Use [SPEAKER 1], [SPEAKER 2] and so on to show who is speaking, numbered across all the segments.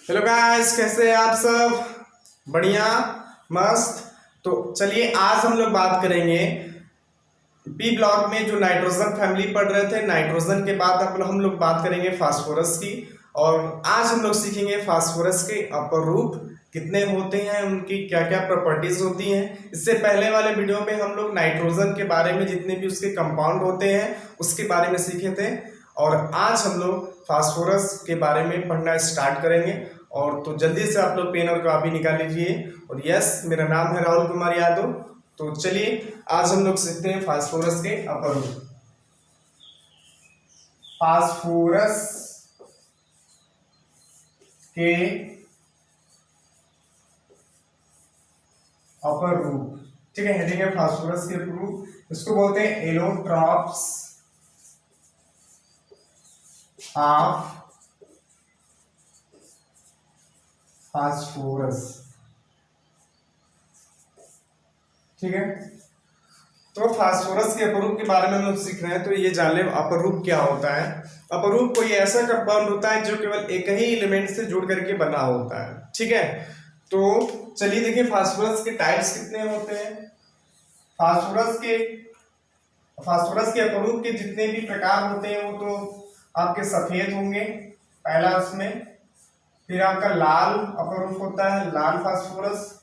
[SPEAKER 1] Hello guys, कैसे हैं आप सब? बढ़िया, मस्त। तो चलिए आज हम लोग बात करेंगे बी ब्लॉक में जो नाइट्रोजन फैमिली पढ़ रहे थे। नाइट्रोजन के बाद अब हम लोग बात करेंगे फास्फोरस की। और आज हम लोग सीखेंगे फास्फोरस के अपर रूप कितने होते हैं, उनकी क्या क्या प्रॉपर्टीज होती हैं। इससे पहले वाले वीडियो में हम लोग नाइट्रोजन के बारे में जितने भी उसके कंपाउंड होते हैं उसके बारे में सीखे थे। और आज हम लोग फास्फोरस के बारे में पढ़ना स्टार्ट करेंगे। और तो जल्दी से आप लोग पेन और कॉपी निकाल लीजिए। और यस, मेरा नाम है राहुल कुमार यादव। तो चलिए आज हम लोग सीखते हैं फास्फोरस के अपर रूप। फास्फोरस के अपर रूप, ठीक है। हेडिंग है फास्फोरस के अपर रूप। इसको बोलते हैं एलोट्रॉप्स ऑफ फास्फोरस, ठीक है। तो फास्फोरस के अपरूप के बारे में हम लोग सीख रहे हैं। तो ये जान ले अपरूप क्या होता है। अपरूप कोई ऐसा कंपाउंड होता है जो केवल एक ही एलिमेंट से जुड़ करके बना होता है, ठीक है। तो चलिए देखिए फास्फोरस के टाइप्स कितने होते हैं। फास्फोरस के अपरूप के जितने भी प्रकार होते हैं वो तो आपके सफेद होंगे, पहला उसमें। फिर आपका लाल अपरूप होता है, लाल फास्फोरस।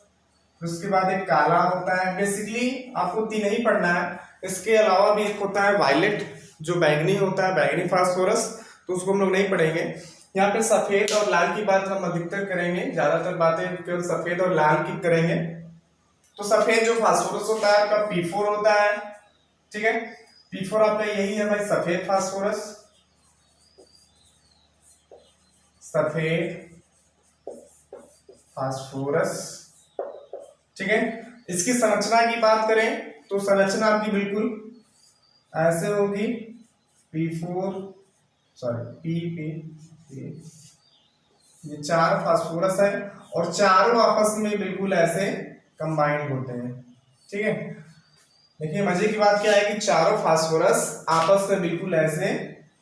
[SPEAKER 1] उसके बाद एक काला होता है। बेसिकली आपको तीन ही पढ़ना है। इसके अलावा भी एक होता है वायलेट, जो बैगनी होता है, बैगनी फास्फोरस। तो उसको हम लोग नहीं पढ़ेंगे। यहाँ पे सफेद और लाल की बात हम अधिकतर करेंगे, ज्यादातर बातें केवल सफेद और लाल की करेंगे। तो सफेद जो फास्फोरस होता है आपका P4 होता है, ठीक है। P4 आपका यही है भाई, सफेद फास्फोरस, सफेद फास्फोरस, ठीक है। इसकी संरचना की बात करें तो संरचना आपकी बिल्कुल ऐसे होगी। P4 सॉरी P ये चार फास्फोरस है और चारों आपस में बिल्कुल ऐसे कंबाइंड होते हैं, ठीक है। देखिए मजे की बात क्या है कि चारों फास्फोरस आपस में बिल्कुल ऐसे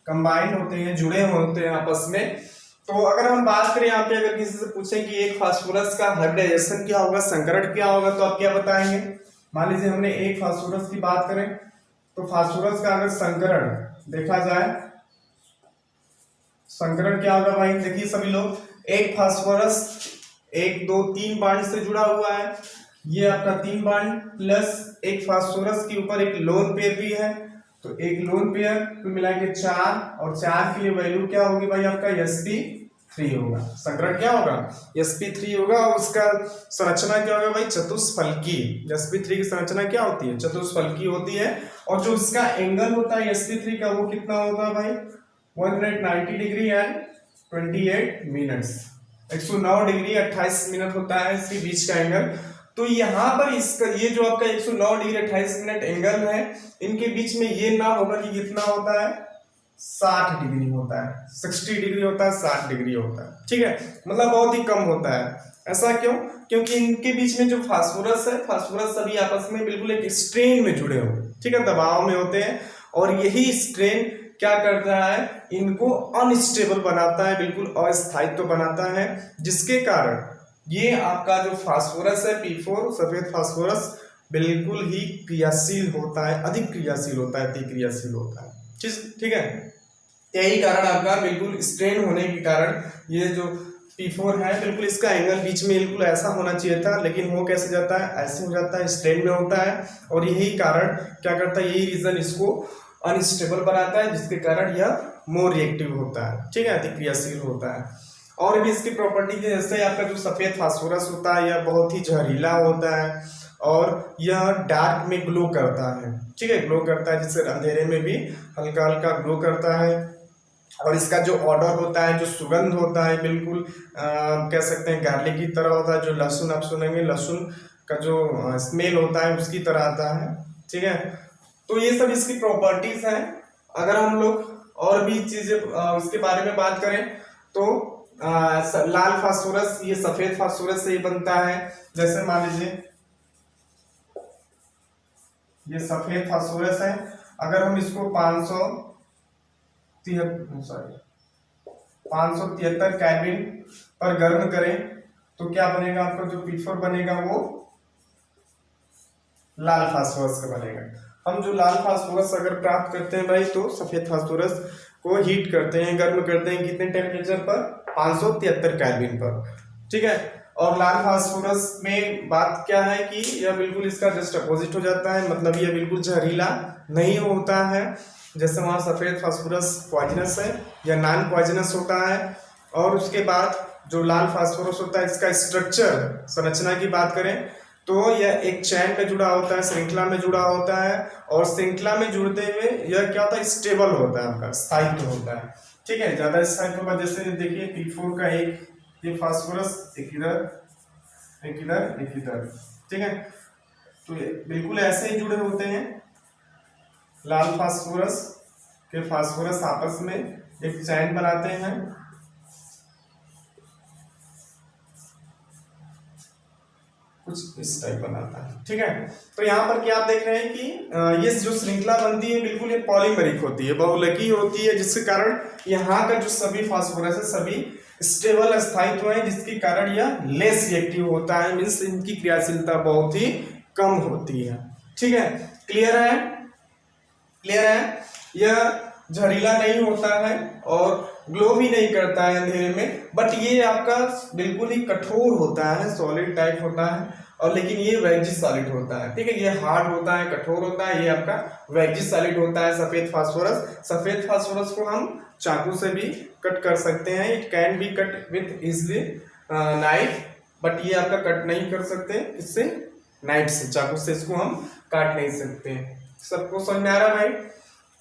[SPEAKER 1] कंबाइंड होते हैं, जुड़े होते हैं आपस में। तो अगर हम बात करें यहाँ पे, अगर किसी से पूछें कि एक फास्फोरस का हाइब्रिडाइजेशन क्या होगा, संकरण क्या होगा, तो आप क्या बताएंगे। मान लीजिए हमने एक फास्फोरस की बात करें तो फास्फोरस का अगर संकरण देखा जाए, संकरण क्या होगा भाई। देखिए सभी लोग, एक फास्फोरस 1 2 3 बॉन्ड से जुड़ा हुआ है। ये आपका 3 बॉन्ड प्लस एक फास्फोरस के ऊपर एक लोन पेयर भी है। तो एक लोन पेयर कुल मिला के 4, और 4 के लिए वैल्यू क्या होगी भाई आपका sp3 होगा। संकरण क्या होगा, sp3 होगा। और उसका संरचना क्या होगा भाई, चतुष्फलकी। sp3 की संरचना क्या होती है, चतुष्फलकी होती है। और जो इसका एंगल होता है sp3 का, वो कितना होगा भाई, 190 degree and 28 minutes. 109 degree 28 minute होता है इसके बीच का एंगल। तो यहाँ पर इसका ये जो आपका 109 डिग्री 28 मिनट एंगल है, इनके बीच में ये ना होगा कि कितना होता है, 60 डिग्री होता है, 60 डिग्री होता है, 60 डिग्री होता है, ठीक है। मतलब बहुत ही कम होता है। ऐसा क्यों? क्योंकि इनके बीच में जो फास्फोरस है, फास्फोरस सभी आपस में बिल्कुल एक स्ट्रेन में जुड़े हुए, ठीक है, दबाव में होते हैं। और यही स्ट्रेन क्या करता है, इनको अनस्टेबल बनाता है, बिल्कुल अस्थायित्व बनाता है, जिसके कारण ये आपका जो फास्फोरस है P4 सफेद फास्फोरस बिल्कुल ही क्रियाशील होता है, अधिक क्रियाशील होता है, अति क्रियाशील होता है, ठीक है। यही कारण आपका बिल्कुल स्ट्रेन होने के कारण ये जो P4 है, बिल्कुल इसका एंगल बीच में बिल्कुल ऐसा होना चाहिए था, लेकिन हो कैसे जाता है, ऐसे हो जाता है, स्ट्रेन में होता है। और यही कारण क्या करता है, यही रीजन इसको अनस्टेबल बनाता है, जिसके कारण यह मोर रिएक्टिव होता है, ठीक है, अति क्रियाशील होता है। और भी इसकी प्रॉपर्टी, जैसे आपका जो सफेद फास्फोरस होता है, यह बहुत ही जहरीला होता है और यह डार्क में ग्लो करता है, ठीक है, ग्लो करता है, जिससे अंधेरे में भी हल्का हल्का ग्लो करता है। और इसका जो ऑर्डर होता है, जो सुगंध होता है, बिल्कुल कह सकते हैं गार्लिक की तरह होता है। जो लहसुन आप सुनेंगे, लहसुन का जो स्मेल होता है उसकी तरह आता है, ठीक है। तो ये सब इसकी प्रॉपर्टीज हैं। अगर हम लोग और भी चीजें उसके बारे में बात करें तो लाल फास्फोरस ये सफेद फास्फोरस से ही बनता है। जैसे मान लीजिए ये सफेद फास्फोरस है, अगर हम इसको 500 573 केल्विन पर गर्म करें तो क्या बनेगा आपका जो P4 बनेगा वो लाल फास्फोरस का बनेगा। हम जो लाल फास्फोरस अगर प्राप्त करते हैं भाई तो सफेद फास्फोरस को हीट करते हैं, गर्म करते हैं कितने टेम्परेचर पर, 573 केल्विन पर, ठीक है। और लाल फास्फोरस में बात क्या है कि यह बिल्कुल इसका जस्ट अपोजिट हो जाता है, मतलब यह बिल्कुल जहरीला नहीं होता है, जैसे वहाँ सफेद फास्फोरस पॉइजनस है या नॉन पॉइजनस होता है। और उसके बाद जो लाल फास्फोरस होता है इसका स्ट्रक्चर संरचना की बात करें तो यह एक चैन में जुड़ा होता है, श्रृंखला में जुड़ा होता है, और श्रृंखला में जुड़ते हुए यह क्या होता है, स्टेबल होता है, आपका स्थायित्व होता है, ठीक है, ज्यादा स्थायित्व होगा। जैसे देखिए P4 का एक ये फास्फोरस एक इधर एक इधर एक इधर, ठीक है, तो ये बिल्कुल ऐसे ही जुड़े होते हैं। लाल फास्फोरस के फास्फोरस आपस में एक चैन बनाते हैं, कुछ इस टाइप बनाता है, ठीक है। तो यहाँ पर क्या आप देख रहे हैं कि ये जो श्रृंखला बनती है बिल्कुल ये पॉलीमेरिक होती है, बहुलकी होती है, जिसके कारण यहाँ का जो सभी फास्फोरस है सभी स्टेबल स्थायित्व है, जिसके कारण यह लेस रिएक्टिव होता है, मीन्स इनकी क्रियाशीलता बहुत ही कम होती है, ठीक है। क्लियर है, क्लियर है। यह जहरीला नहीं होता है और ग्लो भी नहीं करता है अंधेरे में, बट ये आपका बिल्कुल ही कठोर होता है, सॉलिड टाइप होता है, और लेकिन ये वेजी सॉलिड होता है, ठीक है, ये हार्ड होता है, कठोर होता है, ये आपका वेजी सॉलिड होता है सफेद फास्फोरस। सफेद फास्फोरस को हम चाकू से भी कट कर सकते हैं, it can be cut with easily knife, but ये आपका कट नहीं कर सकते इससे, नाइफ से, चाकू से इसको हम काट नहीं सकते। सबको समझ में आ रहा है भाई।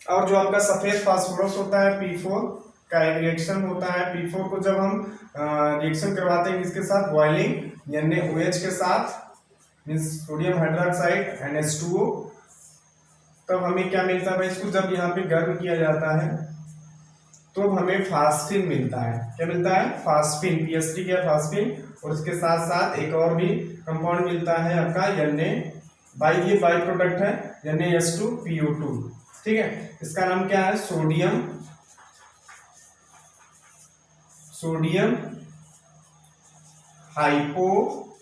[SPEAKER 1] और जो आपका सफेद फास्फोरस होता है P4 का एक रिएक्शन होता है, P4 को जब हम रिएक्शन करवाते हैं किसके साथ, बॉइलिंग यानी OH के साथ, मीन्स सोडियम हाइड्रोक्साइड NH2O, तब हमें क्या मिलता है भाई, इसको जब यहाँ पे गर्म किया जाता है तो हमें फास्फिन मिलता है। क्या मिलता है, फास्फिन, PS3 क्या फास्फिन, और इसके साथ साथ एक और भी कंपाउंड मिलता है आपका ये बाई प्रोडक्ट है NaS2PO2, ठीक है। इसका नाम क्या है, सोडियम हाइपोफास्फाइड,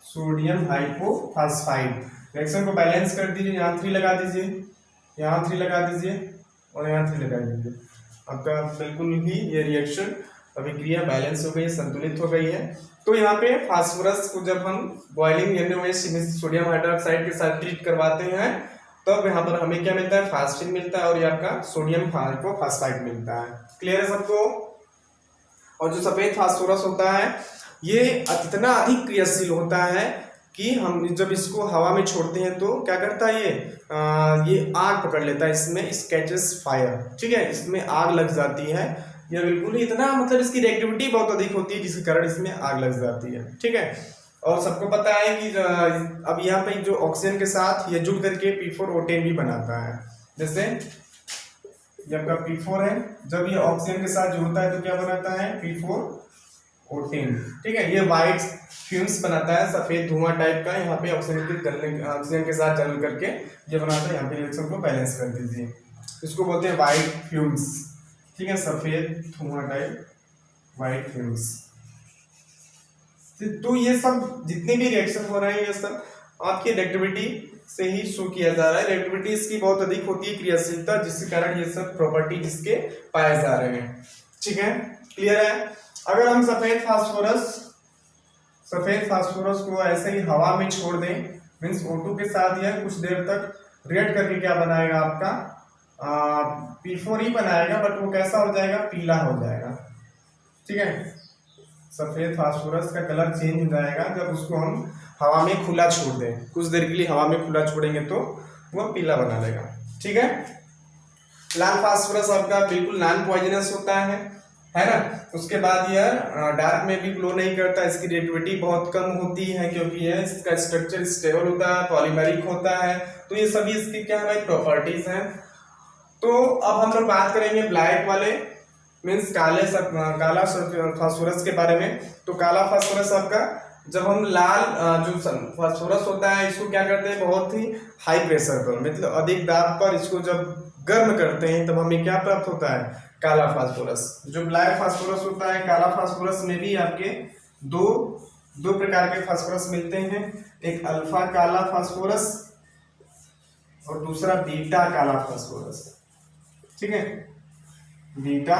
[SPEAKER 1] सोडियम हाइपोफास्फाइड। रिएक्शन को बैलेंस कर दीजिए, यहाँ 3 लगा दीजिए, यहाँ 3 लगा दीजिए और यहाँ 3 लगा दीजिए, आपका बिल्कुल ही ये रिएक्शन अभिक्रिया बैलेंस हो गई है, संतुलित हो गई है। तो यहाँ पे फास्फोरस को जब हम बॉइलिंग यानी सोडियम हाइड्रोक्साइड के साथ ट्रीट करवाते हैं तब यहाँ पर हमें क्या मिलता है, फास्फिन मिलता है, और ये आपका सोडियम हाइपोफास्फाइड मिलता है। क्लियर है सबको। और जो सफेद फास्फोरस होता है ये इतना अधिक क्रियाशील होता है कि हम जब इसको हवा में छोड़ते हैं तो क्या करता है, ये आग पकड़ लेता है, इसमें कैचेस फायर, ठीक है, इसमें आग लग जाती है। यह बिल्कुल ही इतना, मतलब इसकी रिएक्टिविटी बहुत अधिक होती है जिसके कारण इसमें आग लग जाती है, ठीक है। और सबको पता है कि अब यहाँ पे जो ऑक्सीजन के साथ ये जुड़ करके P4O10 भी बनाता है। जैसे जब का P4 है, जब ये ऑक्सीजन के साथ जुड़ता है तो क्या बनाता है, P4O10, ठीक है। ये व्हाइट फ्यूम्स बनाता है, सफेद धुआं टाइप का, यहाँ पे ऑक्सीजन के साथ जल करके ये बनाता है। यहाँ पे रिएक्शन को बैलेंस कर दीजिए, इसको बोलते हैं व्हाइट फ्यूम्स, ठीक है, सफेद धुआं टाइप व्हाइट फ्यूम्स। तो ये सब जितने भी रिएक्शन हो रहे हैं ये सब आपकी रिएक्टिविटी से ही शो किया जा रहा है। रिएक्टिविटी इसकी बहुत अधिक होती है, क्रियाशीलता, जिसके कारण ये सब प्रॉपर्टी जिसके पाए जा रहे हैं, ठीक है। क्लियर है। अगर हम सफेद फास्फोरस को ऐसे ही हवा में छोड़ दें, मीन्स O2 के साथ यह कुछ देर तक रिएक्ट करके क्या बनाएगा, आपका P4 ही बनाएगा, बट वो कैसा हो जाएगा, पीला हो जाएगा, ठीक है। सफेद फास्फोरस का कलर चेंज हो जाएगा जब उसको हम हवा में खुला छोड़ दें, कुछ देर के लिए हवा में खुला छोड़ेंगे तो वह पीला बना लेगा, ठीक है। लाल फास्फोरस आपका बिल्कुल नॉन पॉइजनस होता है ना। उसके बाद यह डार्क में भी ग्लो नहीं करता, इसकी रिएक्टिविटी बहुत कम होती है क्योंकि यह इसका स्ट्रक्चर स्टेबल होता है, पॉलीमेरिक होता है। तो ये सभी इसकी क्या है, प्रॉपर्टीज हैं। तो अब हम लोग बात करेंगे ब्लैक वाले, मीन्स काला फास्फोरस के बारे में। तो काला फास्फोरस आपका, जब हम लाल जो फास्फोरस होता है इसको क्या करते हैं, बहुत ही हाई प्रेशर पर, मतलब अधिक दाब पर इसको जब गर्म करते हैं तब हमें क्या प्राप्त होता है, काला फास्फोरस। जो ब्लैक फास्फोरस होता है, काला फास्फोरस में भी आपके दो प्रकार के फास्फोरस मिलते हैं, एक अल्फा काला फास्फोरस और दूसरा बीटा काला फास्फोरस। ठीक है, बीटा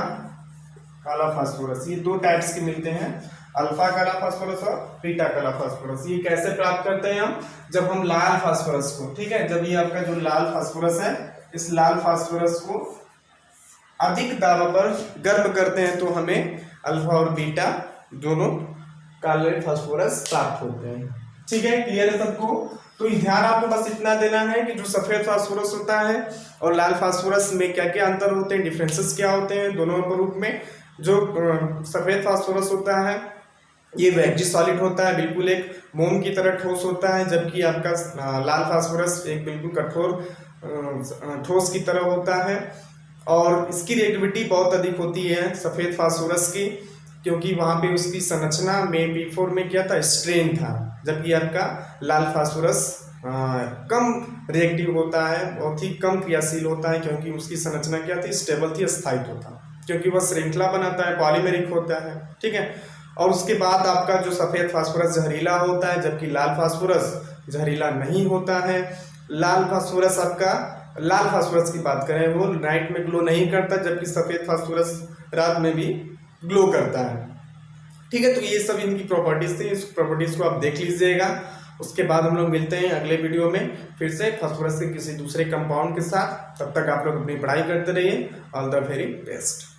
[SPEAKER 1] काला फास्फोरस, ये दो टाइप्स के मिलते हैं, अल्फा काला फास्फोरस और बीटा काला फास्फोरस। ये कैसे प्राप्त करते हैं हम, जब हम लाल फास्फोरस को, ठीक है, जब ये आपका जो लाल फास्फोरस है, इस लाल फास्फोरस को अधिक दाब पर गर्म करते हैं तो हमें अल्फा और बीटा दोनों काले फास्फोरस प्राप्त होते हैं। ठीक है, क्लियर है सबको। तो ध्यान आपको बस इतना देना है कि जो सफेद फास्फोरस होता है और लाल फास्फोरस में क्या क्या अंतर होते हैं, डिफरेंसेस क्या होते हैं दोनों के रूप में। जो सफेद फास्फोरस होता है ये वैक्जी सॉलिड होता है, बिल्कुल एक मोम की तरह ठोस होता है, जबकि आपका लाल फास्फोरस एक बिल्कुल कठोर ठोस की तरह होता है। और इसकी रिएक्टिविटी बहुत अधिक होती है सफेद फास्फोरस की, क्योंकि वहाँ पे उसकी संरचना में P4 में क्या था, स्ट्रेन था, जबकि आपका लाल फास्फोरस कम रिएक्टिव होता है, बहुत ही कम क्रियाशील होता है, क्योंकि उसकी संरचना क्या थी, स्टेबल थी, स्थायित्व था, क्योंकि वह श्रृंखला बनाता है, पॉलीमेरिक होता है। ठीक है, और उसके बाद आपका जो सफेद फास्फोरस जहरीला होता है, जबकि लाल फास्फोरस जहरीला नहीं होता है। लाल फास्फोरस की बात करें वो नाइट में ग्लो नहीं करता, जबकि सफेद फास्फोरस रात में भी ग्लो करता है। ठीक है, तो ये सब इनकी प्रॉपर्टीज थी, इस प्रॉपर्टीज को आप देख लीजिएगा। उसके बाद हम लोग मिलते हैं अगले वीडियो में फिर से फास्फोरस के किसी दूसरे कंपाउंड के साथ। तब तक आप लोग अपनी पढ़ाई करते रहिए। All the very best.